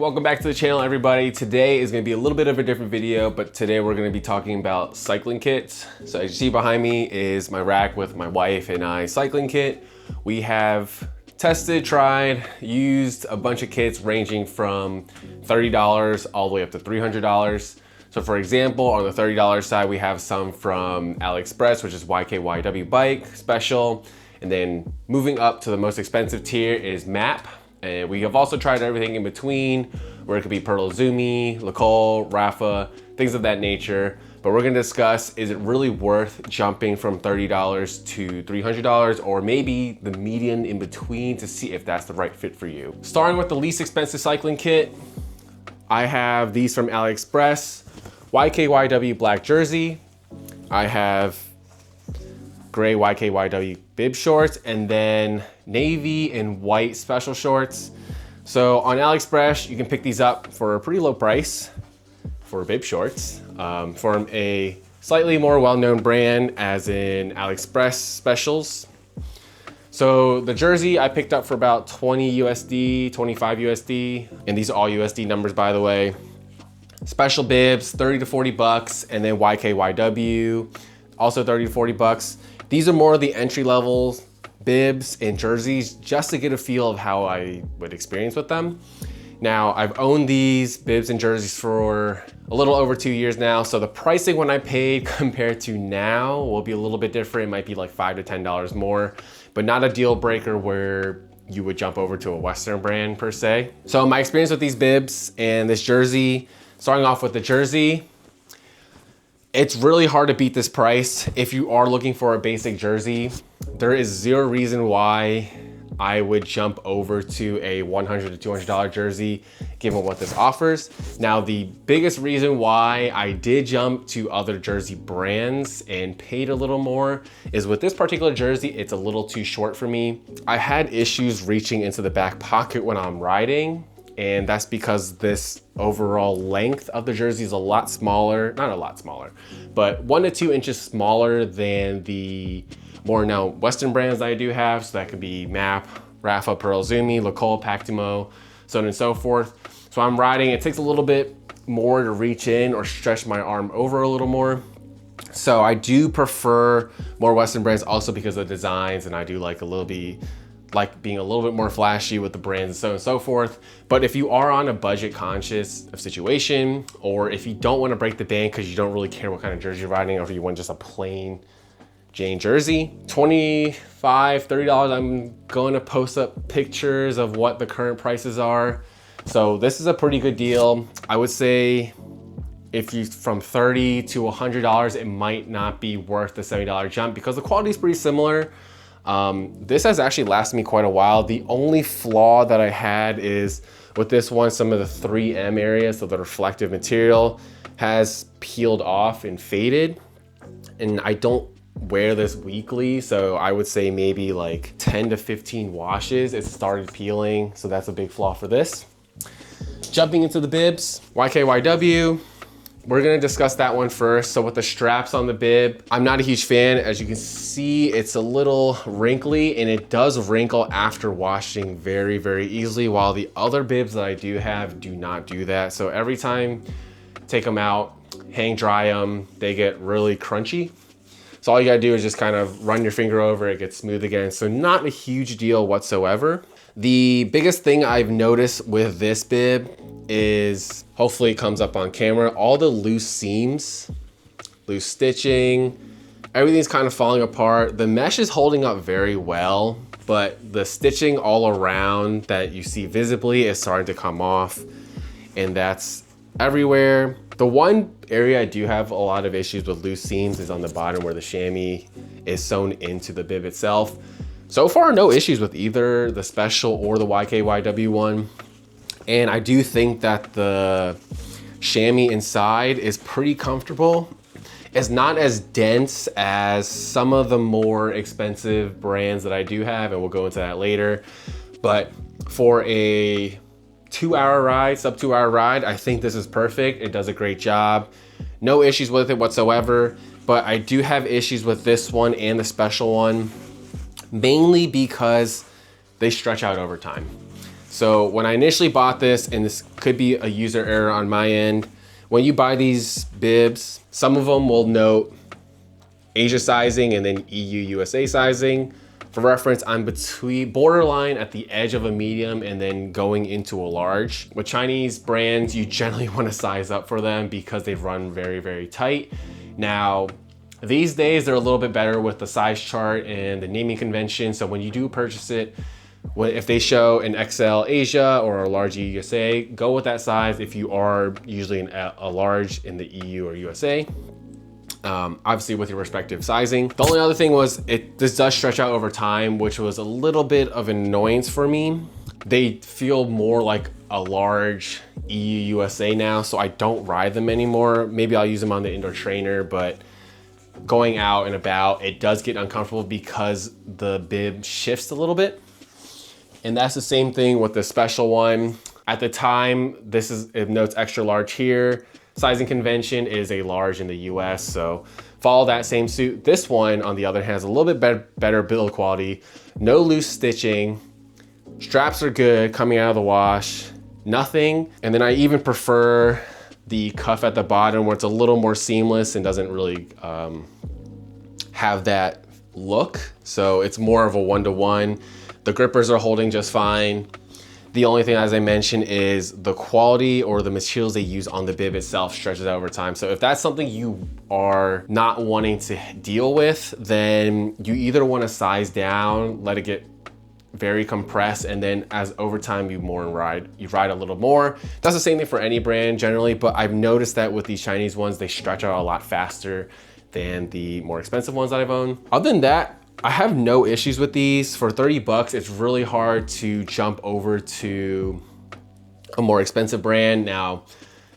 Welcome back to the channel, everybody. Today is going to be a little bit of a different video, but today we're going to be talking about cycling kits. So as you see behind me is my rack with my wife and I cycling kit. We have tested, tried, used a bunch of kits ranging from $30 all the way up to $300. So for example, on the $30 side, we have some from AliExpress, which is YKYW Bike Special. And then moving up to the most expensive tier is MAP. And we have also tried everything in between, where it could be Perlozumi, Lacole, Rafa, things of that nature. But we're gonna discuss, is it really worth jumping from $30 to $300, or maybe the median in between to see if that's the right fit for you. Starting with the least expensive cycling kit, I have these from AliExpress, YKYW black jersey. I have gray YKYW bib shorts, and then navy and white special shorts. So on AliExpress, you can pick these up for a pretty low price for bib shorts from a slightly more well-known brand, as in AliExpress specials. So the jersey I picked up for about 20 USD, 25 USD, and these are all USD numbers, by the way. Special bibs, 30 to 40 bucks, and then YKYW, also 30 to 40 bucks. These are more the entry-level bibs and jerseys, just to get a feel of how I would experience with them. Now, I've owned these bibs and jerseys for a little over 2 years now, so the pricing when I paid compared to now will be a little bit different. It might be like $5 to $10 more, but not a deal breaker where you would jump over to a Western brand per se. So my experience with these bibs and this jersey, starting off with the jersey, it's really hard to beat this price. If you are looking for a basic jersey, there is zero reason why I would jump over to a $100 to $200 jersey, given what this offers. Now, the biggest reason why I did jump to other jersey brands and paid a little more is with this particular jersey, it's a little too short for me. I had issues reaching into the back pocket when I'm riding, and that's because this overall length of the jersey is a lot smaller, not a lot smaller, but 1 to 2 inches smaller than the more now Western brands that I do have. So that could be MAP, Rafa, Perlozumi, Lacole, Pactimo, so on and so forth. So I'm riding, it takes a little bit more to reach in or stretch my arm over a little more. So I do prefer more Western brands also because of the designs, and I do like being a little bit more flashy with the brands and so on and so forth. But if you are on a budget conscious situation, or if you don't want to break the bank because you don't really care what kind of jersey you're riding, or if you want just a plain Jane jersey, $25, $30, I'm going to post up pictures of what the current prices are. So this is a pretty good deal. I would say if you from $30 to $100, it might not be worth the $70 jump because the quality is pretty similar. This has actually lasted me quite a while. The only flaw that I had is with this one, some of the 3M areas, so the reflective material has peeled off and faded. And I don't wear this weekly, so I would say maybe like 10 to 15 washes, it started peeling. So that's a big flaw for this. Jumping into the bibs, YKYW. We're gonna discuss that one first. So with the straps on the bib, I'm not a huge fan. As you can see, it's a little wrinkly, and it does wrinkle after washing very, very easily, while the other bibs that I do have do not do that. So every time, take them out, hang dry them, they get really crunchy. So all you gotta do is just kind of run your finger over it, gets smooth again. So not a huge deal whatsoever. The biggest thing I've noticed with this bib is, hopefully it comes up on camera, all the loose seams, loose stitching, everything's kind of falling apart. The mesh is holding up very well, but the stitching all around that you see visibly is starting to come off, and that's everywhere. The one area I do have a lot of issues with loose seams is on the bottom where the chamois is sewn into the bib itself. So far, no issues with either the special or the YKYW one. And I do think that the chamois inside is pretty comfortable. It's not as dense as some of the more expensive brands that I do have, and we'll go into that later. But for a 2-hour ride, sub 2-hour ride, I think this is perfect. It does a great job. No issues with it whatsoever, but I do have issues with this one and the special one, mainly because they stretch out over time. So when I initially bought this, and this could be a user error on my end, when you buy these bibs, some of them will note Asia sizing and then EU USA sizing. For reference, I'm between borderline at the edge of a medium and then going into a large. With Chinese brands, you generally want to size up for them because they run very, very tight. Now, these days they're a little bit better with the size chart and the naming convention. So when you do purchase it, if they show an XL Asia or a large USA, go with that size if you are usually a large in the EU or USA. Obviously with your respective sizing. The only other thing was this does stretch out over time, which was a little bit of an annoyance for me. They feel more like a large EU USA now, so I don't ride them anymore. Maybe I'll use them on the indoor trainer, but going out and about, it does get uncomfortable because the bib shifts a little bit. And that's the same thing with the special one. At the time, it notes extra large here. Sizing convention is a large in the US, so follow that same suit. This one, on the other hand, has a little bit better build quality, no loose stitching, straps are good coming out of the wash, nothing. And then I even prefer the cuff at the bottom where it's a little more seamless and doesn't really have that look. So it's more of a one-to-one. The grippers are holding just fine. The only thing, as I mentioned, is the quality or the materials they use on the bib itself stretches out over time. So if that's something you are not wanting to deal with, then you either want to size down, let it get very compressed, and then as over time you ride a little more. That's the same thing for any brand generally, but I've noticed that with these Chinese ones, they stretch out a lot faster than the more expensive ones that I've owned. Other than that, I have no issues with these. For 30 bucks, it's really hard to jump over to a more expensive brand. Now,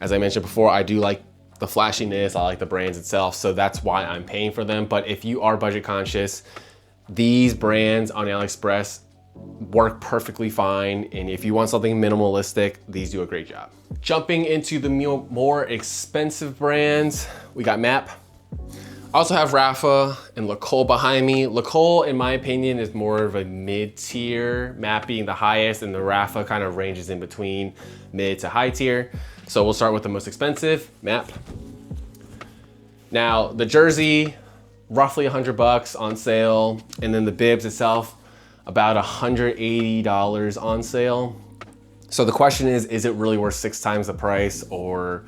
as I mentioned before, I do like the flashiness, I like the brands itself, so that's why I'm paying for them. But if you are budget conscious, these brands on AliExpress work perfectly fine. And if you want something minimalistic, these do a great job. Jumping into the more expensive brands, we got MAP. I also have Rapha and Lacole behind me. Lacole, in my opinion, is more of a mid-tier, MAP being the highest, and the Rapha kind of ranges in between mid to high tier. So we'll start with the most expensive, MAP. Now, the jersey, roughly 100 bucks on sale, and then the bibs itself, about $180 on sale. So the question is it really worth 6 times the price or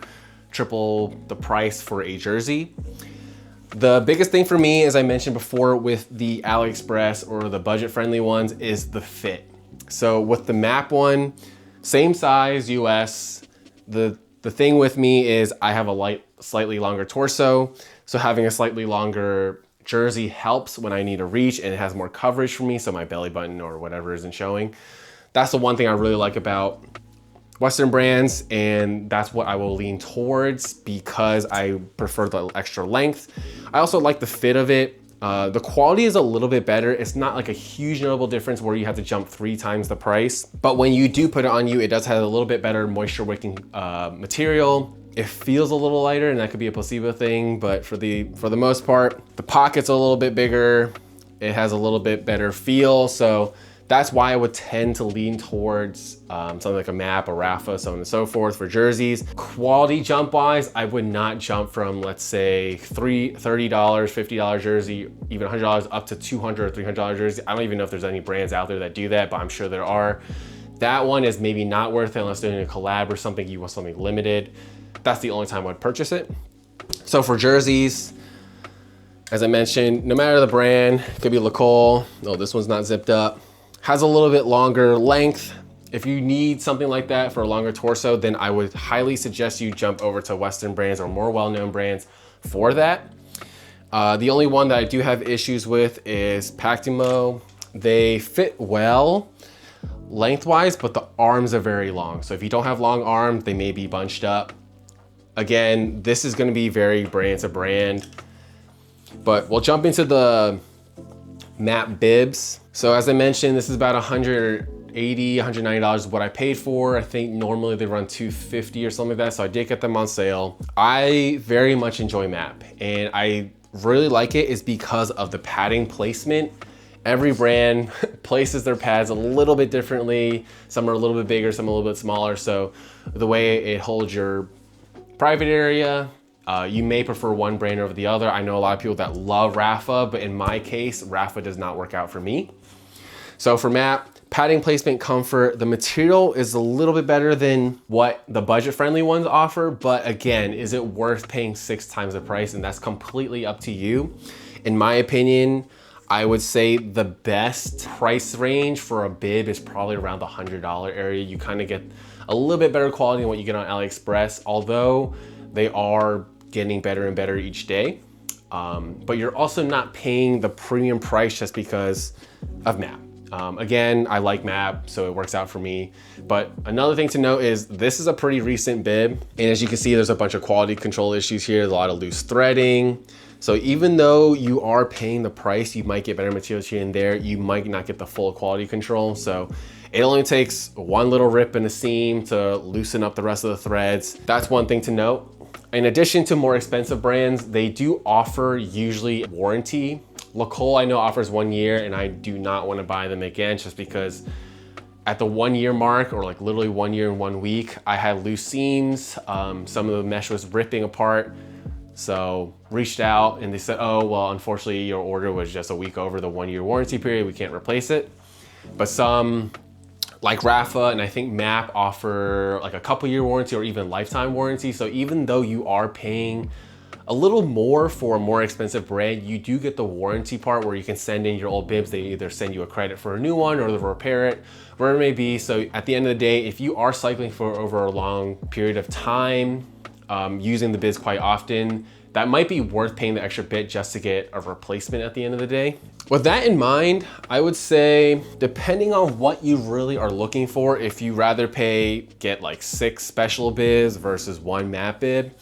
triple the price for a jersey? The biggest thing for me, as I mentioned before, with the AliExpress or the budget-friendly ones is the fit. So with the MAP one, same size US. The thing with me is I have a slightly longer torso, so having a slightly longer jersey helps when I need to reach, and it has more coverage for me, so my belly button or whatever isn't showing. That's the one thing I really like about Western brands, and that's what I will lean towards because I prefer the extra length. I also like the fit of it. The quality is a little bit better. It's not like a huge notable difference where you have to jump 3 times the price, but when you do put it on you, it does have a little bit better moisture wicking material. It feels a little lighter, and that could be a placebo thing, but for the most part, the pocket's a little bit bigger. It has a little bit better feel, so that's why I would tend to lean towards something like a MAP, a Rapha, so on and so forth for jerseys. Quality jump wise, I would not jump from, let's say, $30, $50 jersey, even $100 up to $200 or $300 jersey. I don't even know if there's any brands out there that do that, but I'm sure there are. That one is maybe not worth it unless they're doing a collab or something, you want something limited. That's the only time I'd purchase it. So for jerseys, as I mentioned, no matter the brand, it could be Lacole. No, this one's not zipped up. Has a little bit longer length. If you need something like that for a longer torso, then I would highly suggest you jump over to Western brands or more well-known brands for that. The only one that I do have issues with is Pactimo. They fit well lengthwise, but the arms are very long. So if you don't have long arms, they may be bunched up. Again, this is gonna be very brand to brand, but we'll jump into the MAP bibs. So as I mentioned, this is about $180, $190 what I paid for. I think normally they run $250 or something like that, so I did get them on sale. I very much enjoy MAP, and I really like it is because of the padding placement Every brand places their pads a little bit differently. Some are a little bit bigger, some a little bit smaller. So the way it holds your private area, you may prefer one brand over the other. I know a lot of people that love Rafa, but in my case, Rafa does not work out for me. So for MAP, padding placement, comfort, the material is a little bit better than what the budget-friendly ones offer, but again, is it worth paying 6 times the price? And that's completely up to you. In my opinion, I would say the best price range for a bib is probably around the $100 area. You kind of get a little bit better quality than what you get on AliExpress, although they are getting better and better each day. But you're also not paying the premium price just because of MAP. Again, I like MAP, so it works out for me. But another thing to note is this is a pretty recent bib. And as you can see, there's a bunch of quality control issues here, a lot of loose threading. So even though you are paying the price, you might get better materials here and there, you might not get the full quality control. So it only takes one little rip in a seam to loosen up the rest of the threads. That's one thing to note. In addition to more expensive brands, they do offer usually warranty. Lacole I know offers 1 year, and I do not want to buy them again just because at the 1 year mark, or like literally 1 year and 1 week, I had loose seams. Some of the mesh was ripping apart. So reached out and they said, oh, well, unfortunately your order was just a week over the 1 year warranty period. We can't replace it. But some like Rafa and I think MAP offer like a couple year warranty or even lifetime warranty. So even though you are paying a little more for a more expensive brand, you do get the warranty part where you can send in your old bibs. They either send you a credit for a new one or they'll repair it, whatever it may be. So at the end of the day, if you are cycling for over a long period of time, using the bibs quite often, that might be worth paying the extra bit just to get a replacement at the end of the day. With that in mind, I would say, depending on what you really are looking for, if you rather get like 6 special bibs versus 1 MAP bib,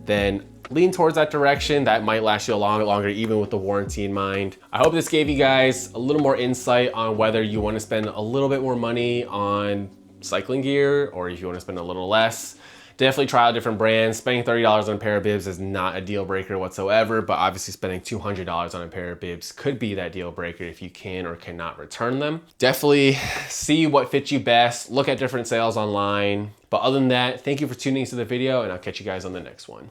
then lean towards that direction. That might last you a lot longer, even with the warranty in mind. I hope this gave you guys a little more insight on whether you want to spend a little bit more money on cycling gear or if you want to spend a little less. Definitely try out different brands. Spending $30 on a pair of bibs is not a deal breaker whatsoever, but obviously spending $200 on a pair of bibs could be that deal breaker if you can or cannot return them. Definitely see what fits you best. Look at different sales online. But other than that, thank you for tuning into the video and I'll catch you guys on the next one.